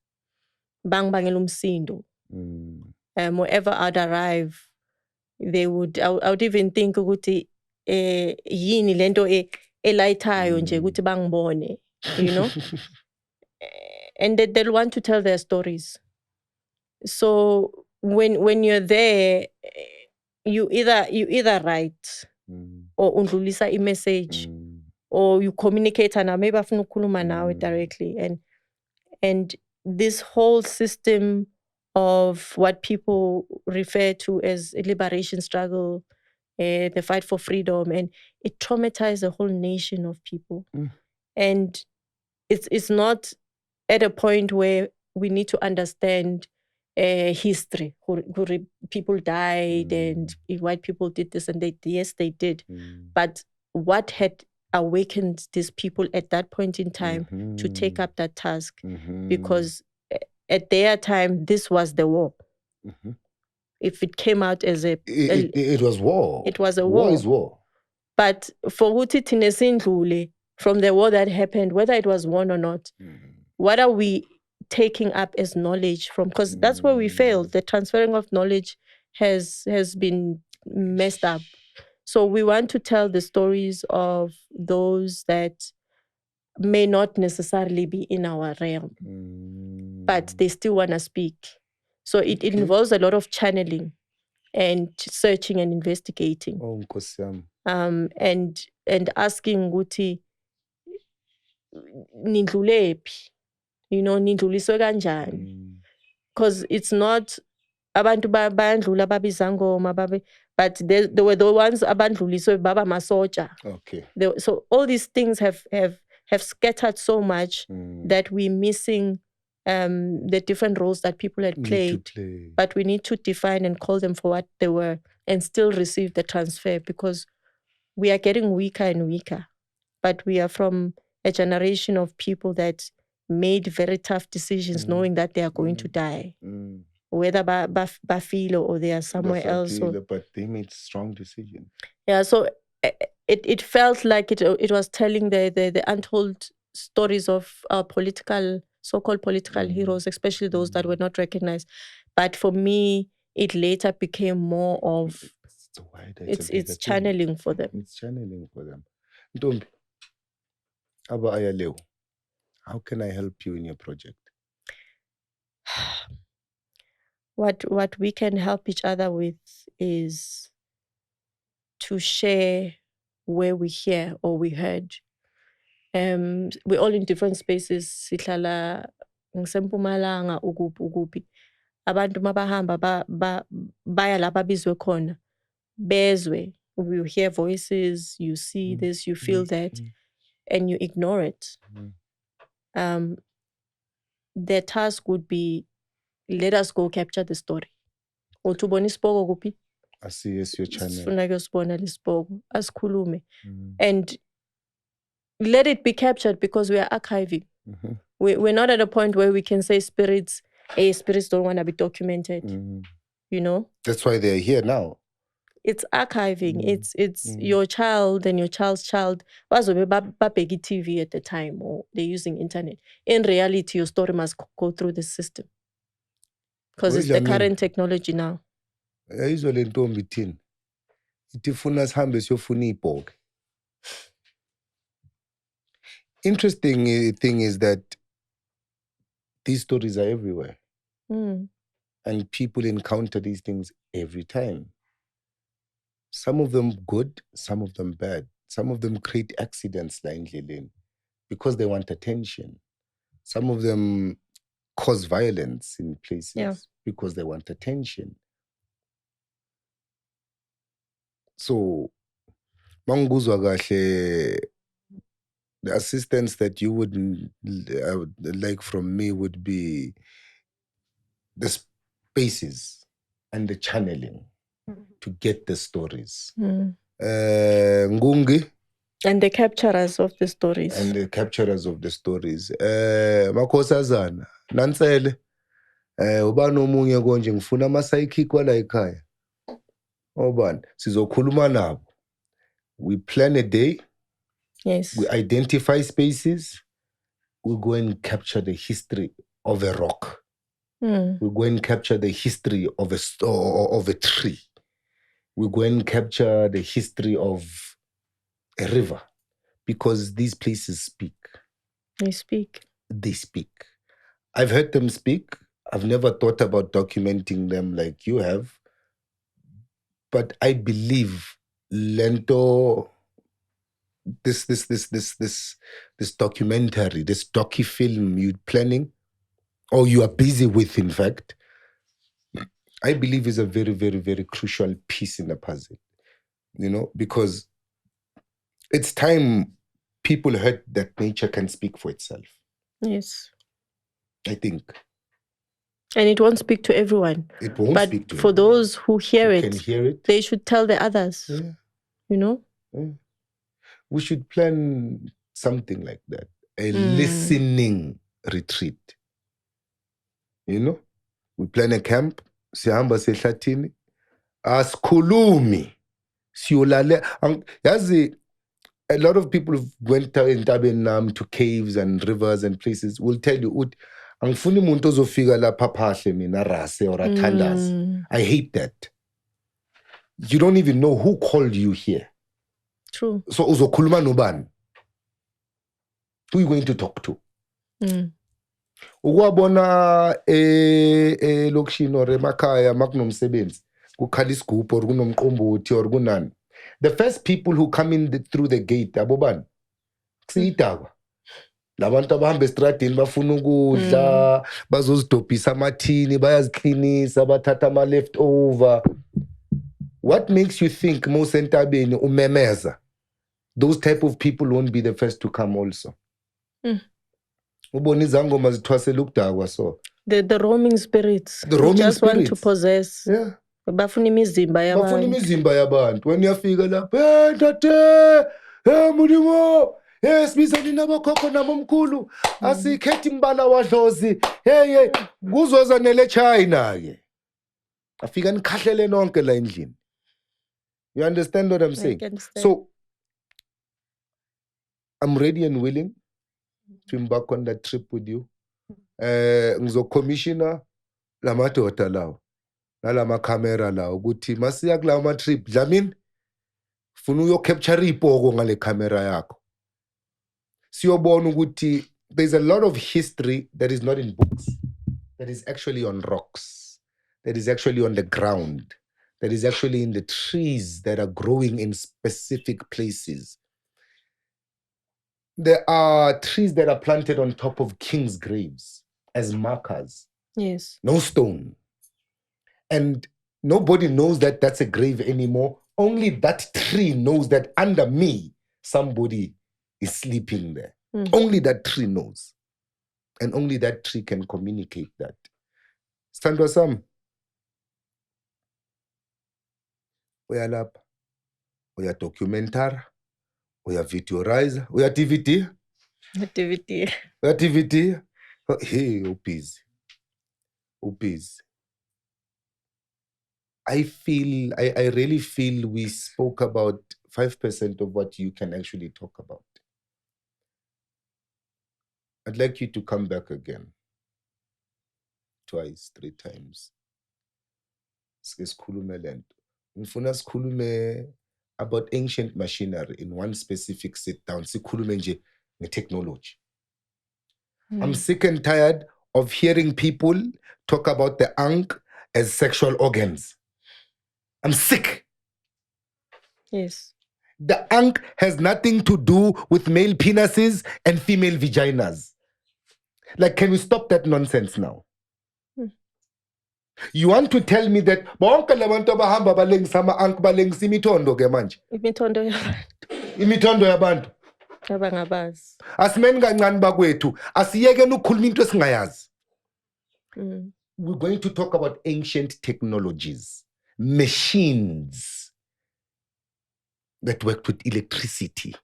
Bang bangela umsindo. Wherever I'd arrive, I would even think ukuthi yini lento elayithayo nje ukuthi bangibone, and they'll want to tell their stories. So when you're there, you either write or undlulisa i-message, or you communicate and maybe afuna ukukhuluma nawe directly, and this whole system of what people refer to as a liberation struggle, the fight for freedom, and it traumatized a whole nation of people. And it's not at a point where we need to understand history. People died and white people did this and yes, they did. But what had awakened these people at that point in time to take up that task? Because at their time, this was the war. If it came out as it was war. It was a war. War is war. But for ukuthi thina sindlule from the war that happened, whether it was won or not, what are we taking up as knowledge from? Because that's where we failed. The transferring of knowledge has been messed up. So we want to tell the stories of those that may not necessarily be in our realm, but they still want to speak. So it involves a lot of channeling and searching and investigating. And asking ukuthi nindlulephi, nindluliswe kanjani? Because it's not abantu bayandlula babiza ngoma but they were the ones abandluliswe baba masoja. Okay. So all these things have scattered so much that we're missing the different roles that people had played. But we need to define and call them for what they were and still receive the transfer, because we are getting weaker and weaker. But we are from a generation of people that made very tough decisions knowing that they are going to die. Whether Bafilo or they are somewhere else. But they made strong decisions. Yeah, so it felt like it was telling the untold stories of our so-called political heroes, especially those that were not recognized. But for me, it later became more of it's channeling for them. It's channeling for them. Ntombi, aba ayalew. How can I help you in your project? What we can help each other with is to share where we hear or we heard. We're all in different spaces. Sihlala ngiseMpumalanga ukuphi. Abantu mabahamba baya lapha bizwe khona. Bezwe. You hear voices, you see this, you feel that, and you ignore it. Their task would be, let us go capture the story. Utubona isiboko kuphi? I see, yes, your channel. Sifuna kuyosibona lesiboko. Asikhulume. And let it be captured because we are archiving. We're not at a point where we can say spirits don't want to be documented. You know? That's why they're here now. It's archiving. It's your child and your child's child. Bazobe babheki TV at the time, or they're using internet. In reality, your story must go through the system. Because it's the current technology now. Izole ntombi thina. Itifuna sihambe siyofuna ibhoke. Interesting thing is that these stories are everywhere. And people encounter these things every time. Some of them good, some of them bad. Some of them create accidents because they want attention. Some of them cause violence in places because they want attention. So, manguzwa kahle, the assistance that you would like from me would be the spaces and the channeling to get the stories. Ngungi. And the capturers of the stories. Makhosazana, nansele. Ubani omunye konje ngifuna ama-psychic wala ekhaya. Obani, sizokhuluma nabo. We plan a day. Yes. We identify spaces. We go and capture the history of a rock. We go and capture the history of a tree. We go and capture the history of a river, because these places speak. They speak. I've heard them speak. I've never thought about documenting them like you have. But I believe Lento, this documentary, this docu-film you're planning, or you are busy with, in fact, I believe is a very, very, very crucial piece in the puzzle. You know, because it's time people heard that nature can speak for itself. Yes. I think. And it won't speak to everyone. It won't but speak to for everyone. Those who hear can hear it, they should tell the others. Yeah. You know? Yeah. We should plan something like that. A listening retreat. You know? We plan a camp. Sihamba sehlathini. Asikhulumi. Siyolale. Yazi, a lot of people who went to caves and rivers and places will tell you, angifuni umuntu ozofika lapha phahle mina rase or athandaze. I hate that. You don't even know who called you here. True. So uzokhuluma nobani? Who are you going to talk to? Ukwabona lokishini or emakhaya makunomsebenzi kukhala isigubhu or kunomqombothi or kunani. The first people who come in through the gate abobani kusiyidakwa. Labantu abahamba estradini bafuna ukudla, bazozidobhisa amathini, bayaziklinisa, bathatha ama leftover. What makes you think most entabeni umemeza? Those type of people won't be the first to come also. Ubona izangoma zithwasela ukudakwa so. The roaming spirits. They just want to possess. Yeah. Bafuna imizimba yabantu. When uyafika lapha, ntate, mulimo, sibizani nabokhokho nabomkhulu, asikhethi imbala wadlozi, kuzoza nele China ke. Afika nikhahlele nonke la endlini. You understand what I'm saying? I understand. So I'm ready and willing to embark on that trip with you. Ngizo-commissioner lamadoda lawo nalama camera lawo ukuthi masiya kulawo ma-trip Dlamini funa uyo-capture ipoko ngale camera yakho siyobona ukuthi there's a lot of history that is not in books, that is actually on rocks, that is actually on the ground, that is actually in the trees that are growing in specific places. There are trees that are planted on top of kings' graves as markers. Yes. No stone. And nobody knows that that's a grave anymore. Only that tree knows that under me, somebody is sleeping there. Only that tree knows. And only that tree can communicate that. Sithandwa sami, uyalapha, uyadocumentara, uyavideorize, uya-DVD? DVD. Uya-DVD? Hey, ubusy. I really feel we spoke about 5% of what you can actually talk about. I'd like you to come back again. Twice, 3 times. Sikhulume lento. Ngifuna sikhulume about ancient machinery in one specific sit down. Sikhulume nje nge-technology. I'm sick and tired of hearing people talk about the ankh as sexual organs. I'm sick. Yes. The ankh has nothing to do with male penises and female vaginas. Like, can we stop that nonsense now? You want to tell me that bonke labantu abahamba balengisa ama-ankh balengisa imitondo ke manje? Imitondo yabantu. Abangabazi. Asimeni kancane bakwethu, asiyekeni ukukhuluma into esingayazi. We're going to talk about ancient technologies, machines that worked with electricity,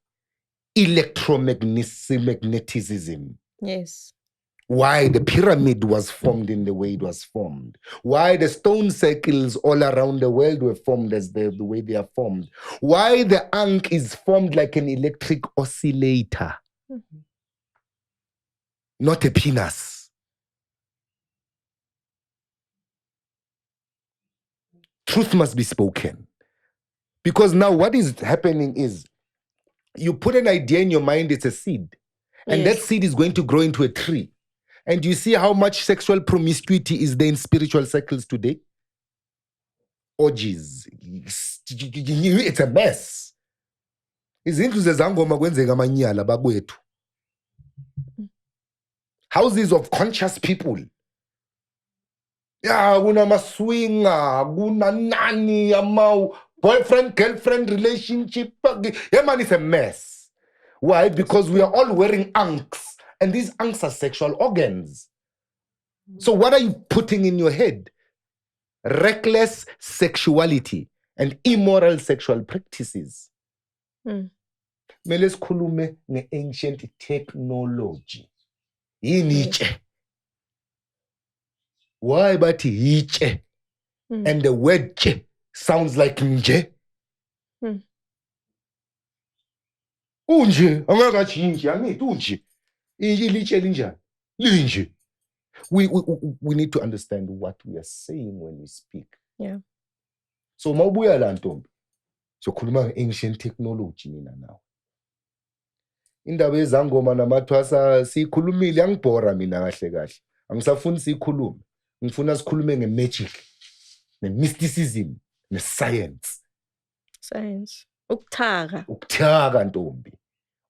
electromagnetism. Yes. Why the pyramid was formed in the way it was formed. Why the stone circles all around the world were formed as the way they are formed. Why the ankh is formed like an electric oscillator, not a penis. Truth must be spoken. Because now what is happening is you put an idea in your mind, it's a seed. And that seed is going to grow into a tree. And you see how much sexual promiscuity is there in spiritual circles today? Orgies. It's a mess. Houses of conscious people. Yeah, kuna maswinga, kuna nani, boyfriend, girlfriend relationship. Yeah, man, it's a mess. Why? Because we are all wearing ankhs. And these ankhs are sexual organs. So what are you putting in your head? Reckless sexuality and immoral sexual practices. Mele sikhulume nge-ancient technology. Yini? Why bathi yiche? And the word che sounds like nje. Unje, angakachinji, angithi unje. We need to understand what we are saying when we speak. Yeah. So mawubuya la ntombi. Sokhuluma nge-ancient technology mina nawe. Indaba yezangoma namathwasa sikhulumile yangibhora mina kahle. Angisafuni sikhulume. Ngifuna sikhulume nge-magic, ne-mysticism, ne-science. Science. Ukuthaka. Ukuthaka ntombi.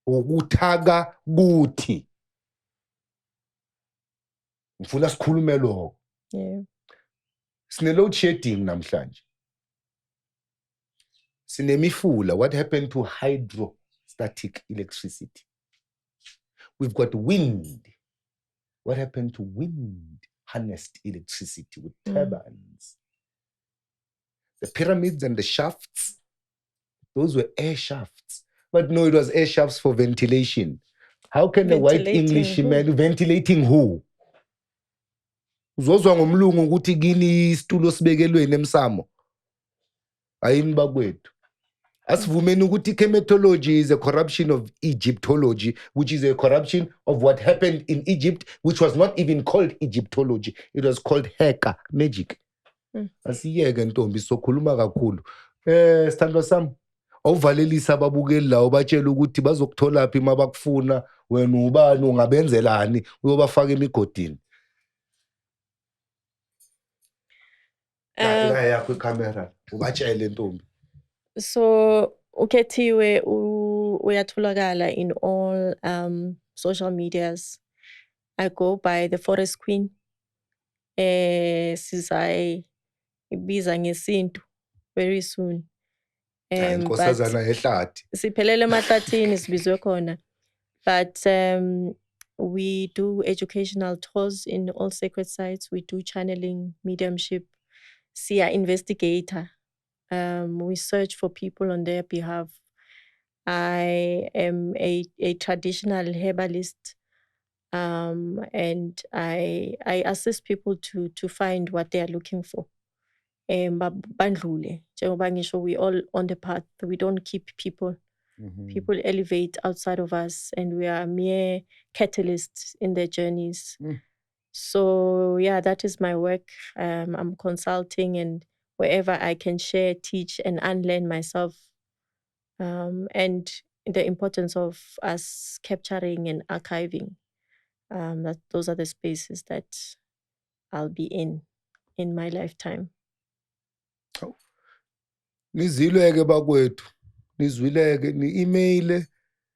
Ukuthaka kuthi. Ngifuna sikhulume lokho. Yeah. Sine-load shedding namhlanje. Sinemifula. What happened to hydrostatic electricity? We've got wind. What happened to wind harnessed electricity with turbines? The pyramids and the shafts, those were air shafts. But no, it was air shafts for ventilation. How can a white Englishman ventilating who? Uzozwa ngomlungu ukuthi kini isitulo sibekelweni emsamo. Ayini bakwethu. Asivumeni ukuthi chematology is a corruption of Egyptology, which is a corruption of what happened in Egypt, which was not even called Egyptology. It was called Heka, magic. Asiyeke ntombi sokhuluma kakhulu. Sithandwa sami, awuvalelisa ababukeli la ubatshela ukuthi bazokuthola phi mabakufuna, wena ubani ungabenzelani, uyobafaka emigodini. La yakho iCamera, ubatshele ntombi. So ukhethiwe uyatholakala in all social medias. I go by the Forest Queen. Sizayibiza ngesintu very soon. Inkosazana yehlathi. Siphelele emahlathini sibizwe khona. But we do educational tours in all sacred sites. We do channeling, mediumship. Siya investigator. We search for people on their behalf. I am a traditional herbalist, and I assist people to find what they are looking for. Bandlule, njengoba ngisho, we all on the path. We don't keep people. People elevate outside of us, and we are mere catalysts in their journeys. So yeah, that is my work. I'm consulting, and wherever I can share, teach, and unlearn myself. And the importance of us capturing and archiving. Those are the spaces that I'll be in my lifetime. Nizwileke bakwethu, nizwileke, ni-email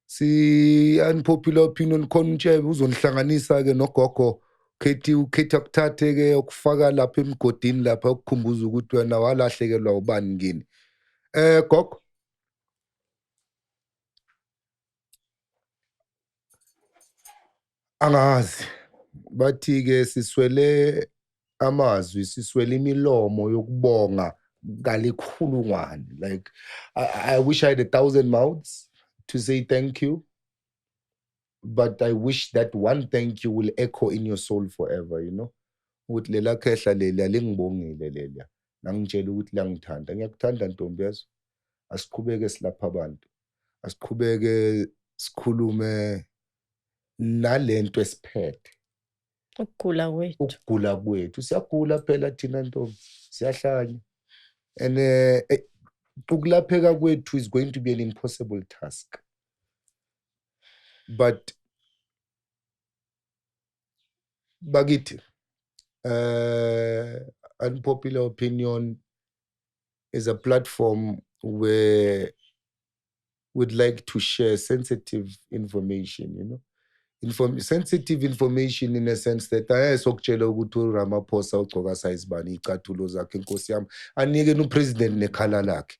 si unpopular opinion khona untshebe uzonihlanganisa ke nogogo. Ukhetha kuthathe ke ukufaka lapha emgodini lapha ukukhumbuza ukuthi wena walahlekelwa ubani ngini. Gogo, angazi bathi ke siswele amazwi, siswele imilomo yokubonga ngalikhulungwane. Like I wish I had 1,000 mouths to say thank you, but I wish that one thank you will echo in your soul forever, you know. Ukuthi lela khehla leli lingibongile lelia, nangitshela ukuthi langithanda. Ngiyakuthanda ntombi yazo. Asiqhubeke silapha abantu, asiqhubeke sikhulume nalento esiphethe. Ukugula kwethu siyagula phela thina ntombi, siyahlanya. And ukulapheka kwethu is going to be an impossible task. But bakithi, Unpopular Opinion is a platform where we'd like to share sensitive information, you know. Sensitive information in a sense that ayesokutshela ukuthi uRamaphosa ugcoka size bani icathulo zakhe inkosi yami anike upresident nekhala lakhe.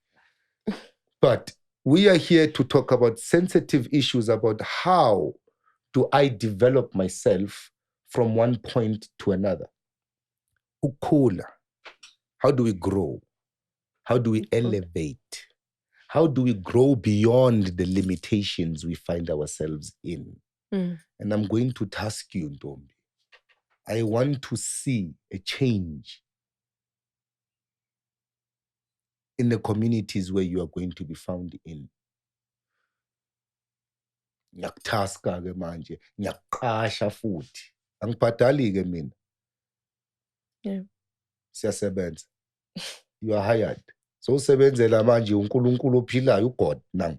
But we are here to talk about sensitive issues about how do I develop myself from one point to another. Ukukhula. How do we grow? How do we elevate? How do we grow beyond the limitations we find ourselves in? And I'm going to task you, Ntombi. I want to see a change in the communities where you are going to be found in. Ngiyakutaska ke manje, ngiyaqasha futhi. Angibhadali ke mina. Yeah. Siyasebenza. You are hired. So usebenzela manje uNkulunkulu ophilayo uGod now.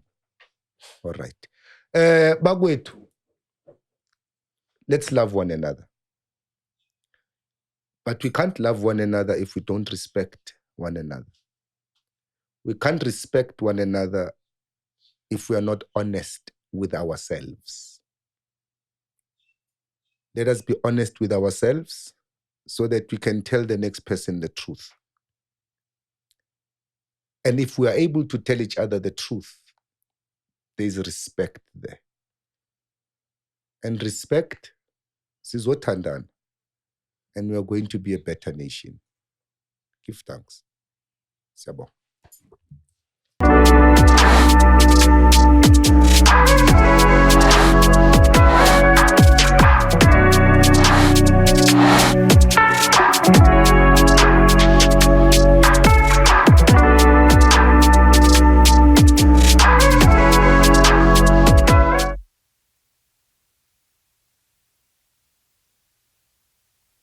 All right. Bakwethu, let's love one another. But we can't love one another if we don't respect one another. We can't respect one another if we are not honest with ourselves. Let us be honest with ourselves so that we can tell the next person the truth. And if we are able to tell each other the truth, there is respect there. And respect is sizothandana. And we are going to be a better nation. Give thanks. Siyabonga.